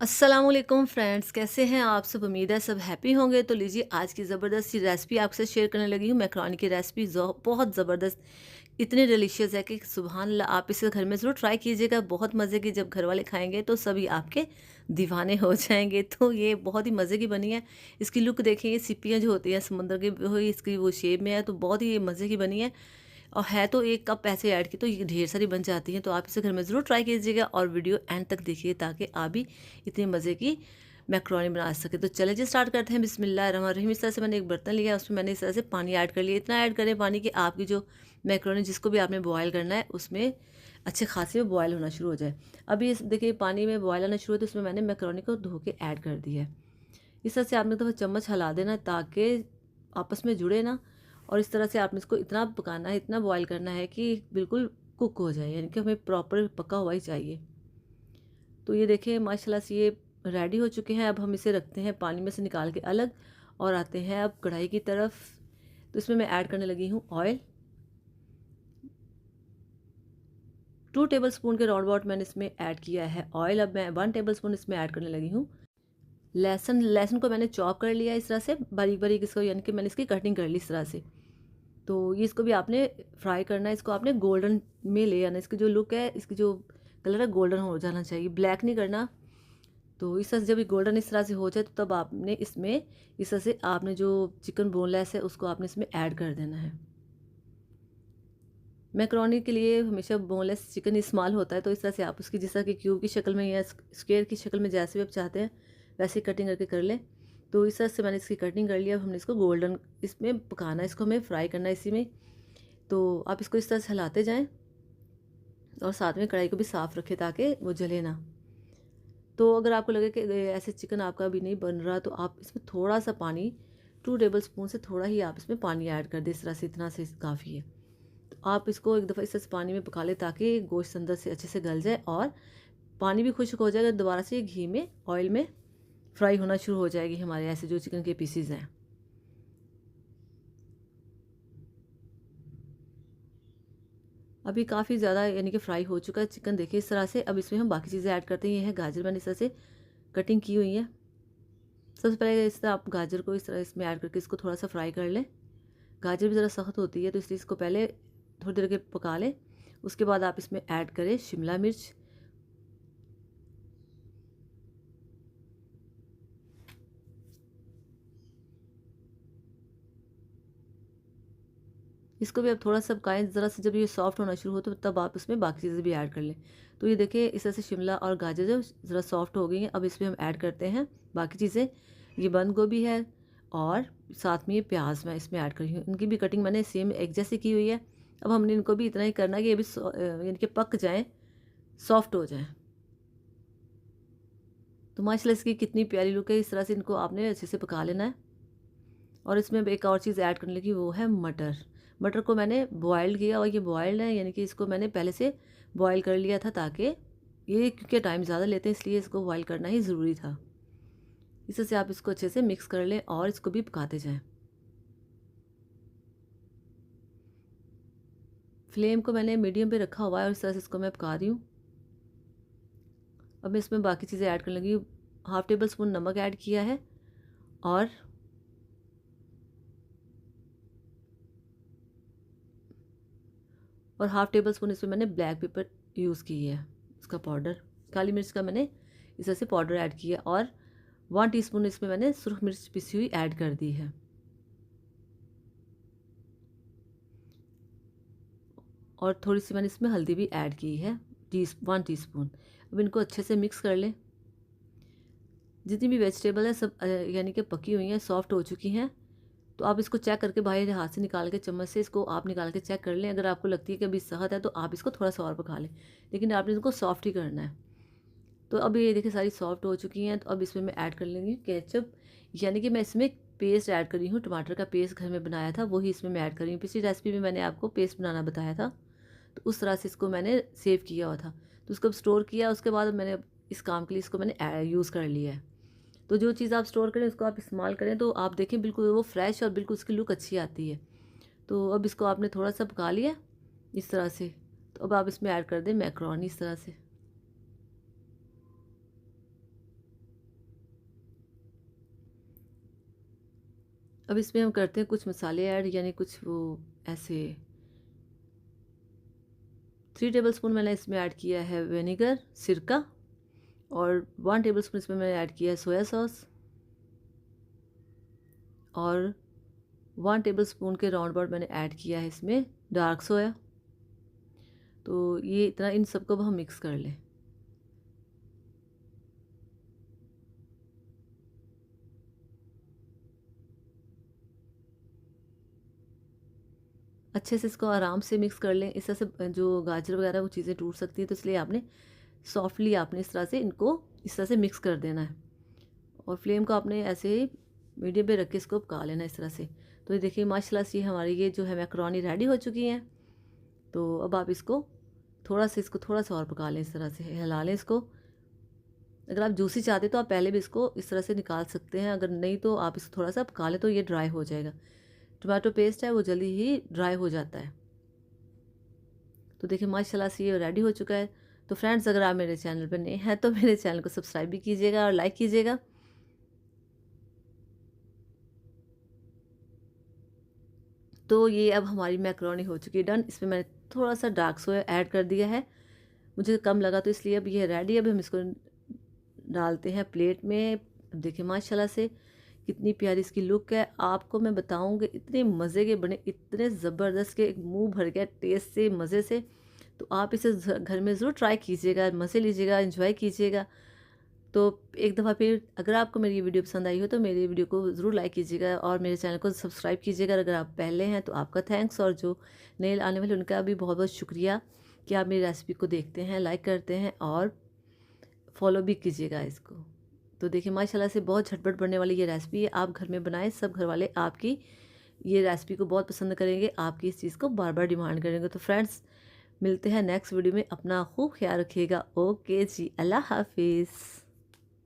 अस्सलामुअलैकुम फ्रेंड्स, कैसे हैं आप सब। उम्मीद है सब हैप्पी होंगे। तो लीजिए आज की ज़बरदस्त सी रेसिपी आपसे शेयर करने लगी हूँ। मैकरोनी की रेसिपी बहुत ज़बरदस्त, इतनी डिलीशियस है कि सुबहान अल्लाह। आप इसे घर में ज़रूर ट्राई कीजिएगा, बहुत मज़े की। जब घर वाले खाएंगे तो सभी आपके दीवाने हो जाएंगे। तो ये बहुत ही मज़े की बनी है। इसकी लुक देखिए, ये सिपियाँ जो होती हैं समुद्र की हुई, इसकी वो शेप में है, तो बहुत ही मज़े की बनी है। और है तो 1 कप ऐसे ऐड की तो ये ढेर सारी बन जाती हैं। तो आप इसे घर में ज़रूर ट्राई कीजिएगा और वीडियो एंड तक देखिए ताकि आप भी इतनी मज़े की मैक्रोनी बना सके। तो चलिए जी स्टार्ट करते हैं। बिस्मिल्लाहिर्रहमानिर्रहीम। इस तरह से मैंने एक बर्तन लिया, उसमें मैंने इस तरह से पानी ऐड कर लिया। इतना ऐड करें पानी कि आपकी जो मैक्रोनी जिसको भी आपने बॉयल करना है उसमें अच्छे खासे बॉयल होना शुरू हो जाए। अभी इस देखिए पानी में बॉयल आना शुरू हो तो उसमें मैंने मैक्रोनी को धो के ऐड कर दिया है। इस तरह से आपने तो चम्मच हिला देना ताकि आपस में जुड़े ना। और इस तरह से आपने इसको इतना पकाना है, इतना बॉईल करना है कि बिल्कुल कुक हो जाए, यानी कि हमें प्रॉपर पका हुआ ही चाहिए। तो ये देखिए माशाल्लाह से ये रेडी हो चुके हैं। अब हम इसे रखते हैं पानी में से निकाल के अलग और आते हैं अब कढ़ाई की तरफ। तो इसमें मैं ऐड करने लगी हूँ ऑयल। 2 टेबल स्पून के राउंड अबाउट मैंने इसमें ऐड किया है ऑयल। अब मैं 1 टेबल स्पून इसमें ऐड करने लगी हूँ लहसुन। लहसुन को मैंने चॉप कर लिया इस तरह से बारीक बारीक, इसको यानी कि मैंने इसकी कटिंग कर ली इस तरह से। तो ये इसको भी आपने फ्राई करना है, इसको आपने गोल्डन में ले आना। इसकी जो लुक है, इसकी जो कलर है गोल्डन हो जाना चाहिए, ब्लैक नहीं करना। तो इस तरह से जब ये गोल्डन इस तरह से हो जाए तो तब आपने इसमें इस तरह से आपने जो चिकन बोनलेस है उसको आपने इसमें ऐड कर देना है। मैक्रोनी के लिए हमेशा बोनलेस चिकन इस्तेमाल होता है। तो इस तरह से आप उसकी जिस तरह की क्यूब की शक्ल में या स्क्वायर की शक्ल में जैसे भी आप चाहते हैं वैसे कटिंग करके कर लें। तो इस तरह से मैंने इसकी कटिंग कर लिया। अब हमने इसको गोल्डन इसमें पकाना है, इसको हमें फ्राई करना है इसी में। तो आप इसको इस तरह से हिलाते जाएं और साथ में कढ़ाई को भी साफ़ रखें ताकि वो जले ना। तो अगर आपको लगे कि ऐसे चिकन आपका अभी नहीं बन रहा तो आप इसमें थोड़ा सा पानी, 2 टेबल स्पून से थोड़ा ही आप इसमें पानी ऐड कर दें। इस तरह से इतना से काफ़ी है। तो आप इसको एक दफ़ा इस तरह से पानी में पका लें ताकि गोश्त अंदर से अच्छे से गल जाए और पानी भी खुश्क हो जाएगा। दोबारा से घी में ऑयल में फ्राई होना शुरू हो जाएगी हमारे ऐसे जो चिकन के पीसीज हैं। अभी काफ़ी ज़्यादा यानी कि फ्राई हो चुका है चिकन, देखिए इस तरह से। अब इसमें हम बाकी चीज़ें ऐड करते हैं। ये है गाजर, मैंने इस तरह से कटिंग की हुई है। सबसे पहले इस तरह आप गाजर को इस तरह इसमें ऐड करके इसको थोड़ा सा फ्राई कर लें। गाजर भी ज़रा सख्त होती है तो इसलिए इसको पहले थोड़ी देर के पका लें। उसके बाद आप इसमें ऐड करें शिमला मिर्च। इसको भी आप थोड़ा सा पकाएं, ज़रा सा जब ये सॉफ्ट होना शुरू हो तो तब आप इसमें बाकी चीज़ें भी ऐड कर लें। तो ये देखिए इस तरह से शिमला और गाजर जो ज़रा सॉफ्ट हो गई हैं। अब इसमें हम ऐड करते हैं बाकी चीज़ें। ये बंद गोभी है और साथ में ये प्याज मैं इसमें ऐड कर रही हूँ। इनकी भी कटिंग मैंने सेम एक जैसी की हुई है। अब हमने इनको भी इतना ही करना है कि ये भी यानी कि पक जाएँ, सॉफ्ट हो जाएँ। तो माशाल्लाह इसकी कितनी प्यारी लुक है। इस तरह से इनको आपने अच्छे से पका लेना है। और इसमें एक और चीज़ ऐड करने लगी, वो है मटर। मटर को मैंने बॉयल किया और ये बॉयल्ड है, यानी कि इसको मैंने पहले से बॉयल कर लिया था ताकि ये, क्योंकि टाइम ज़्यादा लेते हैं इसलिए इसको बॉयल करना ही ज़रूरी था। इस तरह से आप इसको अच्छे से मिक्स कर लें और इसको भी पकाते जाएं। फ्लेम को मैंने मीडियम पे रखा हुआ है और इस तरह से इसको मैं पका रही हूँ। अब मैं इसमें बाकी चीज़ें ऐड करने लगी। 1/2 टेबल स्पून नमक ऐड किया है और और 1/2 टेबल स्पून इसमें मैंने ब्लैक पेपर यूज़ की है, उसका पाउडर। काली मिर्च का मैंने इस तरह से पाउडर ऐड किया और 1 टीस्पून इसमें मैंने सुरख मिर्च पिसी हुई ऐड कर दी है। और थोड़ी सी मैंने इसमें हल्दी भी ऐड की है, 1 टीस्पून। अब इनको अच्छे से मिक्स कर लें। जितनी भी वेजिटेबल है सब यानी कि पकी हुई हैं, सॉफ्ट हो चुकी हैं। तो आप इसको चेक करके बाहर हाथ से निकाल के चम्मच से इसको आप निकाल के चेक कर लें। अगर आपको लगती है कि अभी सख्त है तो आप इसको थोड़ा सा और पका लें, लेकिन आपने इसको सॉफ्ट ही करना है। तो अब ये देखिए सारी सॉफ्ट हो चुकी हैं। तो अब इसमें मैं ऐड कर लेंगी केचप, यानी कि मैं इसमें पेस्ट ऐड कर रही हूँ। टमाटर का पेस्ट घर में बनाया था वही इसमें मैं ऐड कर रही हूँ। पिछली रेसिपी में मैंने आपको पेस्ट बनाना बताया था, तो उस तरह से इसको मैंने सेव किया हुआ था। तो उसको स्टोर किया, उसके बाद मैंने इस काम के लिए इसको मैंने यूज़ कर लिया है। तो जो चीज़ आप स्टोर करें उसको आप इस्तेमाल करें तो आप देखें बिल्कुल वो फ्रेश और बिल्कुल उसकी लुक अच्छी आती है। तो अब इसको आपने थोड़ा सा पका लिया इस तरह से। तो अब आप इसमें ऐड कर दें मैक्रोनी इस तरह से। अब इसमें हम करते हैं कुछ मसाले ऐड, यानी कुछ वो ऐसे 3 टेबलस्पून मैंने इसमें ऐड किया है विनेगर, सिरका, और 1 टेबलस्पून इसमें मैंने ऐड किया है सोया सॉस, और 1 टेबलस्पून के राउंड अबाउट मैंने ऐड किया है इसमें डार्क सोया। तो ये इतना, इन सबको अब हम मिक्स कर लें। अच्छे से इसको आराम से मिक्स कर लें। इस तरह से जो गाजर वगैरह वो चीज़ें टूट सकती हैं, तो इसलिए आपने सॉफ्टली आपने इस तरह से इनको इस तरह से मिक्स कर देना है, और फ्लेम को आपने ऐसे ही मीडियम पे रख के इसको पका लेना इस तरह से। तो ये देखिए माशाल्लाह से हमारी ये जो है मैकरोनी रेडी हो चुकी हैं। तो अब आप इसको थोड़ा सा और पका लें, इस तरह से हिला लें इसको। अगर आप जूसी चाहते तो आप पहले भी इसको इस तरह से निकाल सकते हैं, अगर नहीं तो आप इसको थोड़ा सा पका लें तो ये ड्राई हो जाएगा। टमाटो पेस्ट है वो जल्दी ही ड्राई हो जाता है। तो देखिए माशाल्लाह से ये रेडी हो चुका है। तो फ्रेंड्स, अगर आप मेरे चैनल पर नए हैं तो मेरे चैनल को सब्सक्राइब भी कीजिएगा और लाइक कीजिएगा। तो ये अब हमारी मैकरोनी हो चुकी है डन। इसमें मैंने थोड़ा सा डार्क सोया ऐड कर दिया है, मुझे कम लगा तो इसलिए। अब ये रेडी, अब हम इसको डालते हैं प्लेट में। अब देखिए माशाल्लाह से कितनी प्यारी इसकी लुक है। आपको मैं बताऊंगी इतने मज़े के बने, इतने ज़बरदस्त के मुंह भर गया टेस्ट से, मज़े से। तो आप इसे घर में ज़रूर ट्राई कीजिएगा, मज़े लीजिएगा, एंजॉय कीजिएगा। तो एक दफ़ा फिर, अगर आपको मेरी ये वीडियो पसंद आई हो तो मेरी वीडियो को ज़रूर लाइक कीजिएगा और मेरे चैनल को सब्सक्राइब कीजिएगा। अगर आप पहले हैं तो आपका थैंक्स, और जो नए आने वाले उनका भी बहुत बहुत शुक्रिया कि आप मेरी रेसिपी को देखते हैं, लाइक करते हैं और फॉलो भी कीजिएगा इसको। तो देखिए माशाल्लाह से बहुत झटपट बनने वाली ये रेसिपी है। आप घर में बनाएं, सब घर वाले आपकी ये रेसिपी को बहुत पसंद करेंगे, आपकी इस चीज़ को बार बार डिमांड करेंगे। तो फ्रेंड्स, मिलते हैं नेक्स्ट वीडियो में। अपना खूब ख्याल रखिएगा। ओके जी, अल्लाह हाफिज़।